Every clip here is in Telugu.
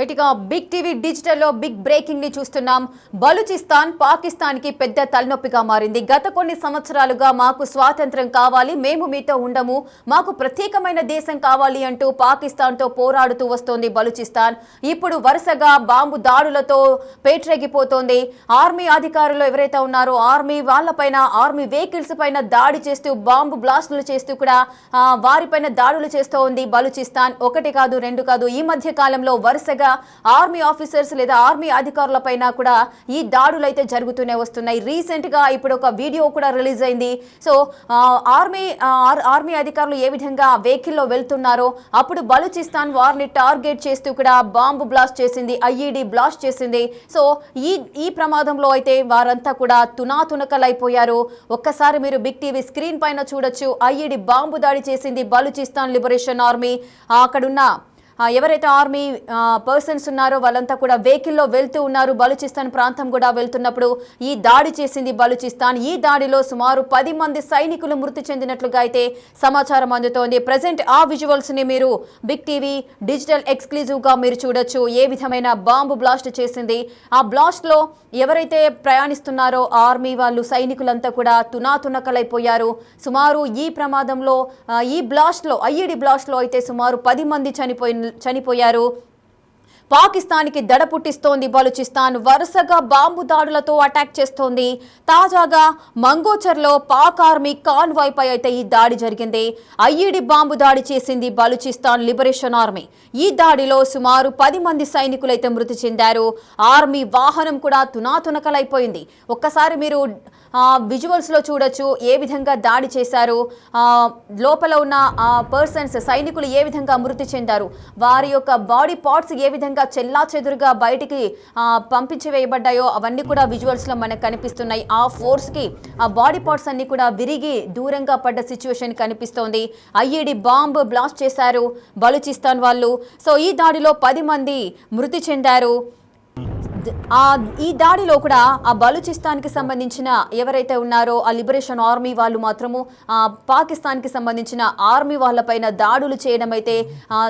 రైట్గా బిగ్ టీవీ డిజిటల్లో బిగ్ బ్రేకింగ్ ని చూస్తున్నాం. బలూచిస్తాన్ పాకిస్తాన్ కి పెద్ద తలనొప్పిగా మారింది. గత కొన్ని సంవత్సరాలుగా మాకు స్వాతంత్రం కావాలి, మేము మీతో ఉండము, మాకు ప్రత్యేకమైన దేశం కావాలి అంటూ పాకిస్తాన్ తో పోరాడుతూ వస్తోంది బలూచిస్తాన్. ఇప్పుడు వరుసగా బాంబు దాడులతో పేట్రెగిపోతోంది. ఆర్మీ అధికారులు ఎవరైతే ఉన్నారో ఆర్మీ వాళ్ళపైన, ఆర్మీ వెహికల్స్ పైన దాడి చేస్తూ బాంబు బ్లాస్టులు చేస్తూ కూడా వారిపైన దాడులు చేస్తూ ఉంది బలూచిస్తాన్. ఒకటి కాదు, రెండు కాదు, ఈ మధ్య కాలంలో వరుసగా ఆర్మీ ఆఫీసర్స్ లేదా ఆర్మీ అధికారుల పైన కూడా ఈ దాడులు అయితే జరుగుతూనే వస్తున్నాయి. రీసెంట్ గా ఇప్పుడు ఒక వీడియో కూడా రిలీజ్ అయింది. సో ఆర్మీ అధికారులు ఏ విధంగా వెహికల్లో వెళ్తున్నారో అప్పుడు బలూచిస్తాన్ వారిని టార్గెట్ చేస్తూ కూడా బాంబు బ్లాస్ట్ చేసింది, ఐఈడి బ్లాస్ట్ చేసింది. సో ఈ ప్రమాదంలో అయితే వారంతా కూడా తునాతునకలైపోయారు. ఒక్కసారి మీరు బిగ్ టీవీ స్క్రీన్ పైన చూడొచ్చు. ఐఈడి బాంబు దాడి చేసింది బలూచిస్తాన్ లిబరేషన్ ఆర్మీ. అక్కడున్న ఎవరైతే ఆర్మీ పర్సన్స్ ఉన్నారో వాళ్ళంతా కూడా వెహికల్లో వెళ్తూ ఉన్నారు. బలూచిస్తాన్ ప్రాంతం కూడా వెళ్తున్నప్పుడు ఈ దాడి చేసింది బలూచిస్తాన్. ఈ దాడిలో సుమారు 10 మంది సైనికులు మృతి చెందినట్లుగా అయితే సమాచారం అందుతోంది. ప్రజెంట్ ఆ విజువల్స్ ని మీరు బిగ్ టీవీ డిజిటల్ ఎక్స్క్లూజివ్ గా మీరు చూడొచ్చు. ఏ విధమైన బాంబు బ్లాస్ట్ చేసింది. ఆ బ్లాస్ట్ లో ఎవరైతే ప్రయాణిస్తున్నారో ఆర్మీ వాళ్ళు, సైనికులంతా కూడా తునాతునకలైపోయారు. సుమారు ఈ ప్రమాదంలో, ఈ బ్లాస్ట్ లో, ఐఈడి బ్లాస్ట్ లో అయితే సుమారు 10 మంది చనిపోయారు. పాకిస్తాన్కి దడ పుట్టిస్తోంది బలూచిస్తాన్. వరుసగా బాంబు దాడులతో అటాక్ చేస్తోంది. తాజాగా మంగోచర్లో పాక్ ఆర్మీ కాన్వాయ్ పై అయితే ఈ దాడి జరిగింది. ఐఈడి బాంబు దాడి చేసింది బలూచిస్తాన్ లిబరేషన్ ఆర్మీ. ఈ దాడిలో సుమారు 10 మంది సైనికులైతే మృతి చెందారు. ఆర్మీ వాహనం కూడా తునాతునకలైపోయింది. ఒక్కసారి మీరు విజువల్స్ లో చూడొచ్చు ఏ విధంగా దాడి చేశారు. లోపల ఉన్న పర్సన్స్, సైనికులు ఏ విధంగా మృతి చెందారు, వారి యొక్క బాడీ పార్ట్స్ ఏ విధంగా చెల్లా చెదురుగా బయటికి పంపించి వేయబడ్డాయో అవన్నీ కూడా విజువల్స్ లో మనకు కనిపిస్తున్నాయి. ఆ ఫోర్స్ కి ఆ బాడీ పార్ట్స్ అన్ని కూడా విరిగి దూరంగా పడ్డ సిచ్యువేషన్ కనిపిస్తోంది. ఐఈడి బాంబు బ్లాస్ట్ చేశారు బలూచిస్తాన్ వాళ్ళు. సో ఈ దాడిలో 10 మంది మృతి చెందారు. ఈ దాడిలో కూడా ఆ బలూచిస్తాన్కి సంబంధించిన ఎవరైతే ఉన్నారో ఆ లిబరేషన్ ఆర్మీ వాళ్ళు మాత్రము పాకిస్తాన్కి సంబంధించిన ఆర్మీ వాళ్ళపైన దాడులు చేయడం అయితే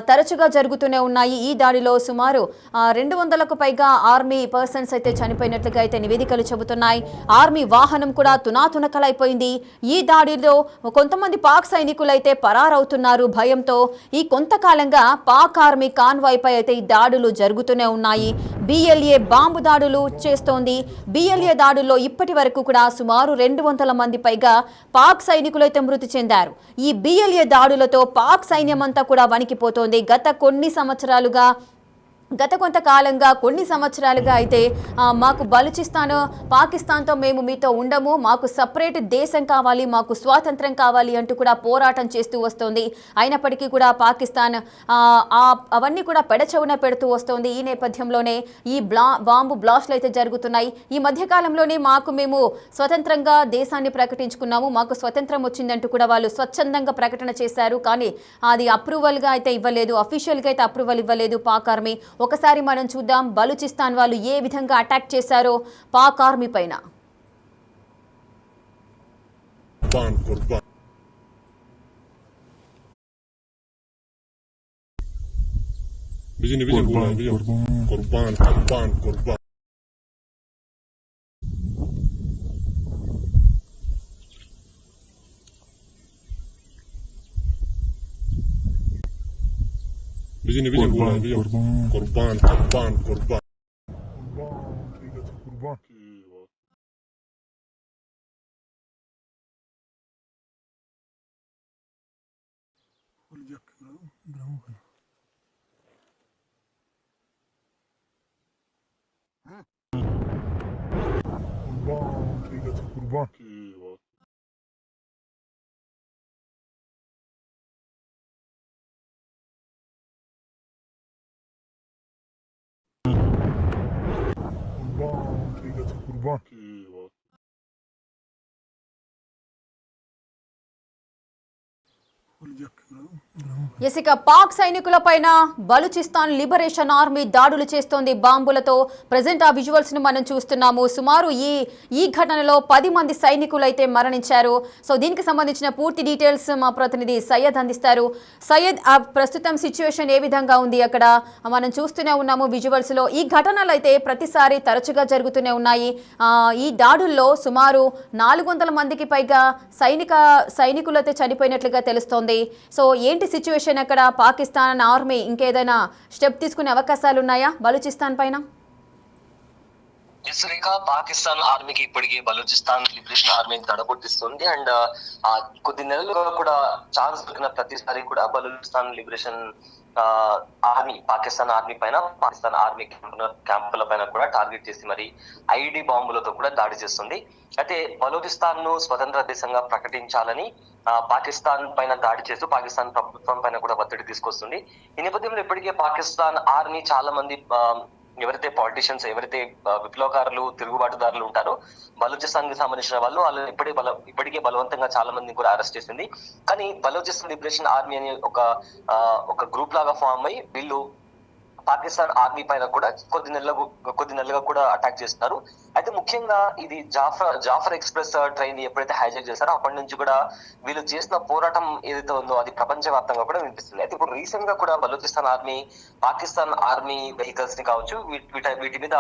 తరచుగా జరుగుతూనే ఉన్నాయి. ఈ దాడిలో సుమారు 200కు పైగా ఆర్మీ పర్సన్స్ అయితే చనిపోయినట్లుగా అయితే నివేదికలు చెబుతున్నాయి. ఆర్మీ వాహనం కూడా తునాతునకలైపోయింది. ఈ దాడిలో కొంతమంది పాక్ సైనికులు అయితే పరారవుతున్నారు భయంతో. ఈ కొంతకాలంగా పాక్ ఆర్మీ కాన్వాయ్ పై అయితే ఈ దాడులు జరుగుతూనే ఉన్నాయి. బిఎల్ఏ బాంబు దాడులు చేస్తోంది. బిఎల్ఏ దాడుల్లో ఇప్పటి వరకు కూడా సుమారు 200 మంది పైగా పాక్ సైనికులైతే మృతి చెందారు. ఈ బిఎల్ఏ దాడులతో పాక్ సైన్యం అంతా కూడా వణికిపోతోంది. గత కొంతకాలంగా, కొన్ని సంవత్సరాలుగా అయితే మాకు బలూచిస్తాన్, పాకిస్తాన్తో మేము మీతో ఉండము, మాకు సపరేట్ దేశం కావాలి, మాకు స్వాతంత్రం కావాలి అంటూ కూడా పోరాటం చేస్తూ వస్తోంది. అయినప్పటికీ కూడా పాకిస్తాన్ అవన్నీ కూడా పెడచెవున పెడుతూ వస్తోంది. ఈ నేపథ్యంలోనే ఈ బాంబు బ్లాస్ట్లు అయితే జరుగుతున్నాయి. ఈ మధ్యకాలంలోనే మేము స్వతంత్రంగా దేశాన్ని ప్రకటించుకున్నాము, మాకు స్వతంత్రం వచ్చిందంటూ కూడా వాళ్ళు స్వచ్ఛందంగా ప్రకటన చేశారు. కానీ అది అప్రూవల్గా అయితే ఇవ్వలేదు, అఫీషియల్గా అయితే అప్రూవల్ ఇవ్వలేదు పాక్ ఆర్మీ. ఒకసారి మనం చూద్దాం బలూచిస్తాన్ వాళ్ళు ఏ విధంగా అటాక్ చేశారో పాక్ ఆర్మీ పైన. Vision Qurban Kurban. ఇక పాక్ సైనికులపైన బలూచిస్తాన్ లిబరేషన్ ఆర్మీ దాడులు చేస్తోంది బాంబులతో. ప్రజెంట్ ఆ విజువల్స్ ను మనం చూస్తున్నాము. సుమారు ఈ ఘటనలో 10 మంది సైనికులు అయితే మరణించారు. సో దీనికి సంబంధించిన పూర్తి డీటెయిల్స్ మా ప్రతినిధి సయ్యద్ అందిస్తారు. సయ్యద్, ఆ ప్రస్తుతం సిచ్యువేషన్ ఏ విధంగా ఉంది అక్కడ? మనం చూస్తూనే ఉన్నాము విజువల్స్ లో. ఈ ఘటనలు అయితే ప్రతిసారి తరచుగా జరుగుతూనే ఉన్నాయి. ఈ దాడుల్లో సుమారు 400 మందికి పైగా సైనికులు అయితే చనిపోయినట్లుగా తెలుస్తోంది. సో ఏంటి సిచ్యువేషన్ అక్కడ? పాకిస్తాన్ ఆర్మీ ఇంకేదైనా స్టెప్ తీసుకునే అవకాశాలు ఉన్నాయా బలూచిస్తాన్ పైన? పాకిస్తాన్ ఆర్మీకి ఇప్పటికీ బలూచిస్తాన్ లిబరేషన్ ఆర్మీని తడగొట్టిస్తుంది. అండ్ కొద్ది నెలలుగా కూడా ఛాన్స్ దొరికిన ప్రతిసారి కూడా Balochistan liberation army Pakistan army పైన, పాకిస్తాన్ ఆర్మీ క్యాంపుల పైన కూడా టార్గెట్ చేసి మరి ఐడి బాంబులతో కూడా దాడి చేస్తుంది. అయితే బలూచిస్తాన్ ను స్వతంత్ర దేశంగా ప్రకటించాలని పాకిస్తాన్ పైన దాడి చేస్తూ పాకిస్తాన్ ప్రభుత్వం పైన కూడా ఒత్తిడి తీసుకొస్తుంది. ఈ నేపథ్యంలో ఇప్పటికే పాకిస్తాన్ ఆర్మీ చాలా మంది ఎవరైతే పాలిటిషియన్స్, ఎవరైతే విప్లవకారులు, తిరుగుబాటుదారులు ఉంటారో బలూచిస్తాన్ కి సంబంధించిన వాళ్ళు ఇప్పటికే బలవంతంగా చాలా మందిని కూడా అరెస్ట్ చేసింది. కానీ బలూచిస్తాన్ లిబరేషన్ ఆర్మీ అనే ఒక గ్రూప్ లాగా ఫామ్ అయ్యి వీళ్ళు పాకిస్తాన్ ఆర్మీ పైన కూడా కొద్ది నెలలుగా కూడా అటాక్ చేస్తున్నారు. అయితే ముఖ్యంగా ఇది జాఫర్ ఎక్స్ప్రెస్ ట్రైన్ ఎప్పుడైతే హైజాక్ చేస్తారో అప్పటి నుంచి కూడా వీళ్ళు చేసిన పోరాటం ఏదైతే ఉందో అది ప్రపంచవ్యాప్తంగా కూడా వినిపిస్తుంది. అయితే ఇప్పుడు రీసెంట్ గా కూడా Balochistan army Pakistan army vehicles ని కావచ్చు వీటి మీద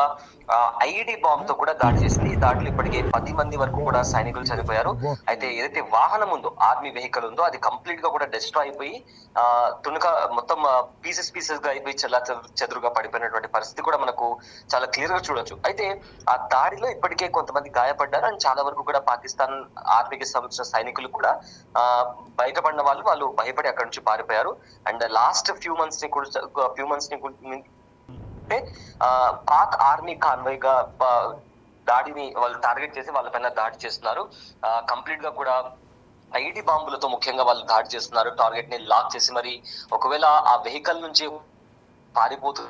ఐఈడి బాంబ్ తో కూడా దాడి చేసింది. ఈ దాడిలో ఇప్పటికే 10 మంది వరకు కూడా సైనికులు చనిపోయారు. అయితే ఏదైతే వాహనం ఉందో, ఆర్మీ వెహికల్ ఉందో అది కంప్లీట్ గా కూడా డిస్ట్రాయ్ అయిపోయి మొత్తం పీసెస్ గా అయిపోయి చెదురుగా పడిపోయినటువంటి పరిస్థితి కూడా మనకు చాలా క్లియర్ గా చూడొచ్చు. అయితే ఆ దాడిలో ఇప్పటికే కొంతమంది గాయపడ్డారు. అండ్ చాలా వరకు కూడా పాకిస్తాన్ ఆర్మీకి సంబంధించిన సైనికులు కూడా బయటపడిన వాళ్ళు భయపడి అక్కడి నుంచి పారిపోయారు. అండ్ లాస్ట్ ఫ్యూ మంత్స్ ని అంటే పాక్ ఆర్మీ కాన్వాయ్ గా దాడిని వాళ్ళు టార్గెట్ చేసి వాళ్ళ పైన దాడి చేస్తున్నారు. కంప్లీట్ గా కూడా ఐడి బాంబులతో ముఖ్యంగా వాళ్ళు దాడి చేస్తున్నారు. టార్గెట్ ని లాక్ చేసి మరి ఒకవేళ ఆ వెహికల్ నుంచి పారిపోతూ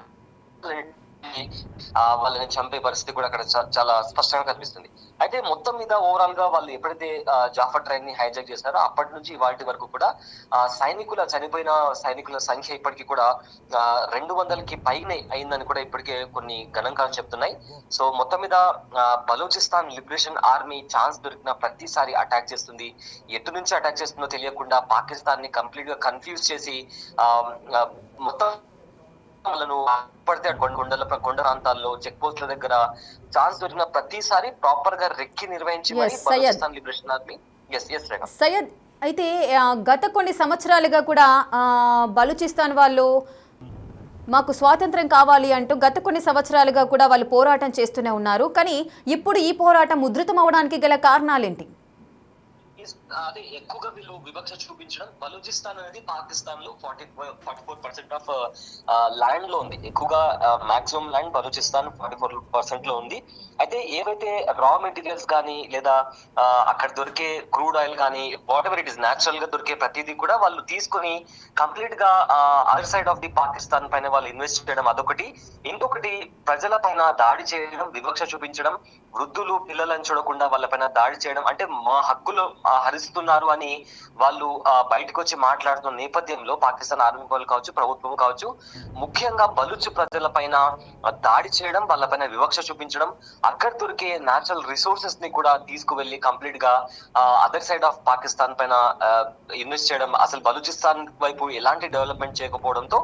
వాళ్ళని చంపే పరిస్థితి కూడా అక్కడ చాలా స్పష్టంగా కనిపిస్తుంది. అయితే మొత్తం మీద ఓవరాల్ గా వాళ్ళు ఎప్పుడైతే జాఫర్ ట్రైన్ ని హైజాక్ చేశారో అప్పటి నుంచి వాటి వరకు కూడా చనిపోయిన సైనికుల సంఖ్య ఇప్పటికీ కూడా 200కి పైనే అయిందని కూడా ఇప్పటికే కొన్ని గణాంకాలు చెప్తున్నాయి. సో మొత్తం మీద బలూచిస్తాన్ లిబరేషన్ ఆర్మీ ఛాన్స్ దొరికిన ప్రతిసారి అటాక్ చేస్తుంది. ఎటు నుంచి అటాక్ చేస్తుందో తెలియకుండా పాకిస్తాన్ ని కంప్లీట్ గా కన్ఫ్యూజ్ చేసి మొత్తం వాళ్ళను పడితే కొండ ప్రాంతాల్లో చెక్ పోస్టుల దగ్గర ఛాన్స్ దొరికిన ప్రతిసారి ప్రాపర్ గా రెక్కి నిర్వహించి బలూచిస్తాన్ లిబరేషన్ ఆర్మీ. సయ్యద్, అయితే గత కొన్ని సంవత్సరాలుగా కూడా బలూచిస్తాన్ వాళ్ళు మాకు స్వాతంత్రం కావాలి అంటూ గత కొన్ని సంవత్సరాలుగా కూడా వాళ్ళు పోరాటం చేస్తూనే ఉన్నారు. కానీ ఇప్పుడు ఈ పోరాటం ఉధృతం అవడానికి గల కారణాలేంటి? అదే ఎక్కువగా వీళ్ళు వివక్ష చూపించడం. బలూచిస్తాన్ అనేది పాకిస్తాన్ లో 44% ఆఫ్ ల్యాండ్ లో ఉంది. ఎక్కువగా మాక్సిమం ల్యాండ్ బలూచిస్తాన్ 44% లో ఉంది. అయితే ఏవైతే రా మెటీరియల్స్ కానీ లేదా అక్కడ దొరికే క్రూడ్ ఆయిల్ కానీ what ever it is natural గా దొరికే ప్రతిదీ కూడా వాళ్ళు తీసుకుని కంప్లీట్ గా other side of the Pakistan పైన వాళ్ళు ఇన్వెస్ట్ చేయడం అదొకటి. ఇంకొకటి ప్రజల పైన దాడి చేయడం, వివక్ష చూపించడం, వృద్ధులు పిల్లలను చూడకుండా వాళ్ళ పైన దాడి చేయడం. అంటే మా హక్కులు హరిస్తున్నారు అని వాళ్ళు బయటకు వచ్చి మాట్లాడుతున్న నేపథ్యంలో పాకిస్తాన్ ఆర్మీ వాళ్ళు కావచ్చు, ప్రభుత్వం కావచ్చు, ముఖ్యంగా బలూచ్ ప్రజల పైన దాడి చేయడం, వాళ్ళ పైన వివక్ష చూపించడం, అక్కడ దొరికే న్యాచురల్ రిసోర్సెస్ ని కూడా తీసుకువెళ్లి కంప్లీట్ గా అదర్ సైడ్ ఆఫ్ పాకిస్తాన్ పైన ఇన్వెస్ట్ చేయడం, అసలు బలూచిస్తాన్ వైపు ఎలాంటి డెవలప్మెంట్ చేయకపోవడంతో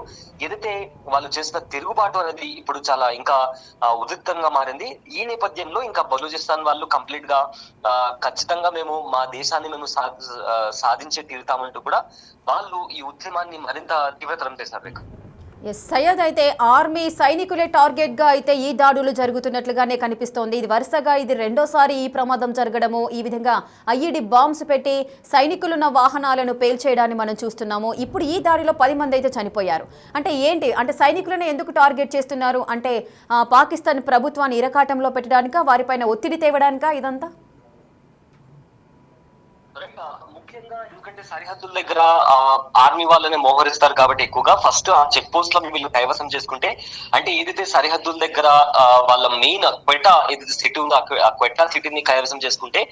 ఏదైతే వాళ్ళు చేసిన తిరుగుబాటు అనేది ఇప్పుడు చాలా ఇంకా ఉద్రిక్తంగా మారింది. ఈ నేపథ్యంలో ఇంకా బలూచిస్తాన్ వాళ్ళు కంప్లీట్ గా ఖచ్చితంగా మేము మా దేశాన్ని మేము సాధించే తీరుతామంటూ కూడా వాళ్ళు ఈ ఉద్యమాన్ని మరింత తీవ్రతరం చేశారు. సయ్యద్, అయితే ఆర్మీ సైనికులే టార్గెట్ గా అయితే ఈ దాడులు జరుగుతున్నట్లుగానే కనిపిస్తోంది. ఇది వరుసగా రెండోసారి ఈ ప్రమాదం జరగడము, ఈ విధంగా ఐఈడి బాంబ్స్ పెట్టి సైనికులున్న వాహనాలను పేల్చేయడాన్ని మనం చూస్తున్నాము. ఇప్పుడు ఈ దాడిలో 10 మంది అయితే చనిపోయారు. అంటే ఏంటి, అంటే సైనికులను ఎందుకు టార్గెట్ చేస్తున్నారు? అంటే పాకిస్తాన్ ప్రభుత్వాన్ని ఇరకాటంలో పెట్టడానికా, వారిపైన ఒత్తిడి తేవడానికా ఇదంతా? ముఖ్యంగా ముఖ్యంగా ఎందుకంటే సరిహద్దుల దగ్గర ఆర్మీ వాళ్ళని మోహరిస్తారు కాబట్టి ఎక్కువగా ఫస్ట్ ఆ చెక్ పోస్ట్ లో వీళ్ళు కైవసం చేసుకుంటే, అంటే ఏదైతే సరిహద్దుల దగ్గర వాళ్ళ మెయిన్ క్వెటా ఏదైతే సిటీ ఉందో ఆ క్వెటా సిటీని కైవసం చేసుకుంటే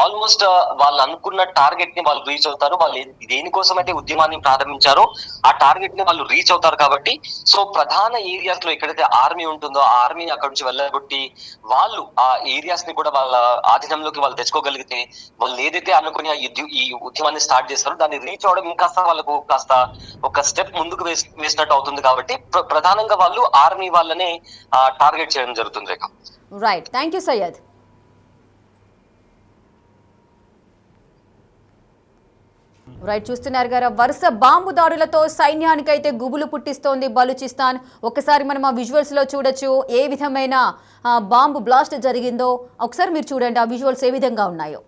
ఆల్మోస్ట్ వాళ్ళు అనుకున్న టార్గెట్ ని వాళ్ళు రీచ్ అవుతారు. వాళ్ళు దేనికోసం అయితే ఉద్యమాన్ని ప్రారంభించారో ఆ టార్గెట్ ని వాళ్ళు రీచ్ అవుతారు కాబట్టి, సో ప్రధాన ఏరియాస్ లో ఎక్కడైతే ఆర్మీ ఉంటుందో ఆ ఆర్మీని అక్కడ నుంచి వెళ్ళగొట్టి వాళ్ళు ఆ ఏరియాస్ ని కూడా వాళ్ళ ఆధీనంలోకి వాళ్ళు తెచ్చుకోగలిగితే, వాళ్ళు ఏదైతే అనుకుని ఈ ఉద్యమాన్ని స్టార్ట్ చేస్తారో దాన్ని రీచ్ అవడం ఇంకాస్త వాళ్ళకు కాస్త ఒక స్టెప్ ముందుకు వేసినట్టు అవుతుంది. కాబట్టి ప్రధానంగా వాళ్ళు ఆర్మీ వాళ్ళనే టార్గెట్ చేయడం జరుగుతుంది. Rekha. Right, thank you Syed. Right, చూస్తున్నారు గారా, వరుస బాంబు దాడులతో సైన్యానికైతే గుబులు పుట్టిస్తోంది బలూచిస్తాన్. ఒకసారి మనం ఆ విజువల్స్ లో చూడొచ్చు ఏ విధమైన బాంబు బ్లాస్ట్ జరిగిందో. ఒకసారి మీరు చూడండి ఆ విజువల్స్ ఏ విధంగా ఉన్నాయో.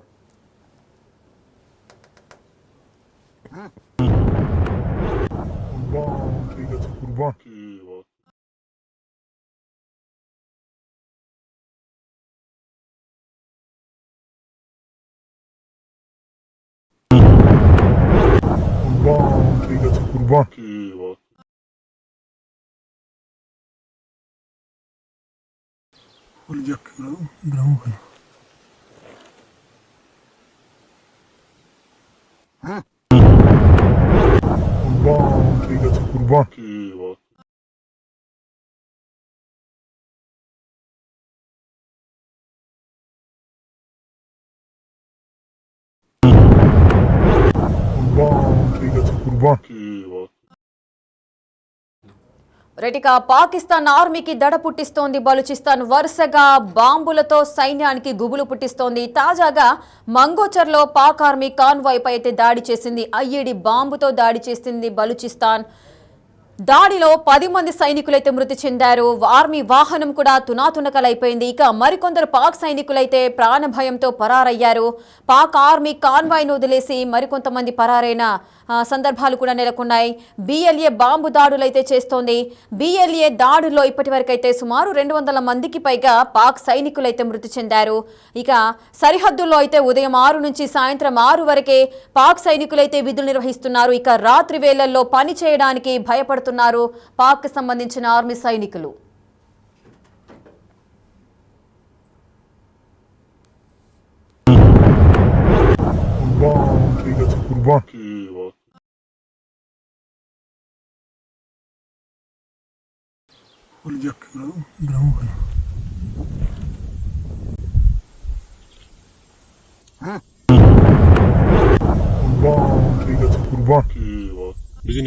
రైట్, పాకిస్తాన్ ఆర్మీకి దడ పుట్టిస్తోంది బలూచిస్తాన్. వరుసగా బాంబులతో సైన్యానికి గుబులు పుట్టిస్తోంది. తాజాగా మంగోచర్లో పాక్ ఆర్మీ కాన్వాయ్ పై అయితే దాడి చేసింది. ఐఈడీ బాంబుతో దాడి చేసింది బలూచిస్తాన్. దాడిలో 10 మంది సైనికులైతే మృతి చెందారు. ఆర్మీ వాహనం కూడా తునాతునకలైపోయింది. ఇక మరికొందరు పాక్ సైనికులైతే ప్రాణభయంతో పరారయ్యారు. పాక్ ఆర్మీ కాన్వాయ్ను వదిలేసి మరికొంతమంది పరారైన సందర్భాలు కూడా నెలకొన్నాయి. బిఎల్ఏ బాంబు దాడులు అయితే చేస్తోంది. బిఎల్ఏ దాడుల్లో ఇప్పటివరకైతే సుమారు 200 మందికి పైగా పాక్ సైనికులైతే మృతి చెందారు. ఇక సరిహద్దుల్లో అయితే ఉదయం 6 నుంచి సాయంత్రం 6 వరకే పాక్ సైనికులైతే విధులు నిర్వహిస్తున్నారు. ఇక రాత్రి వేళల్లో పని చేయడానికి భయపడుతున్నారు పాక్ సంబంధించిన ఆర్మీ సైనికులు. Vision,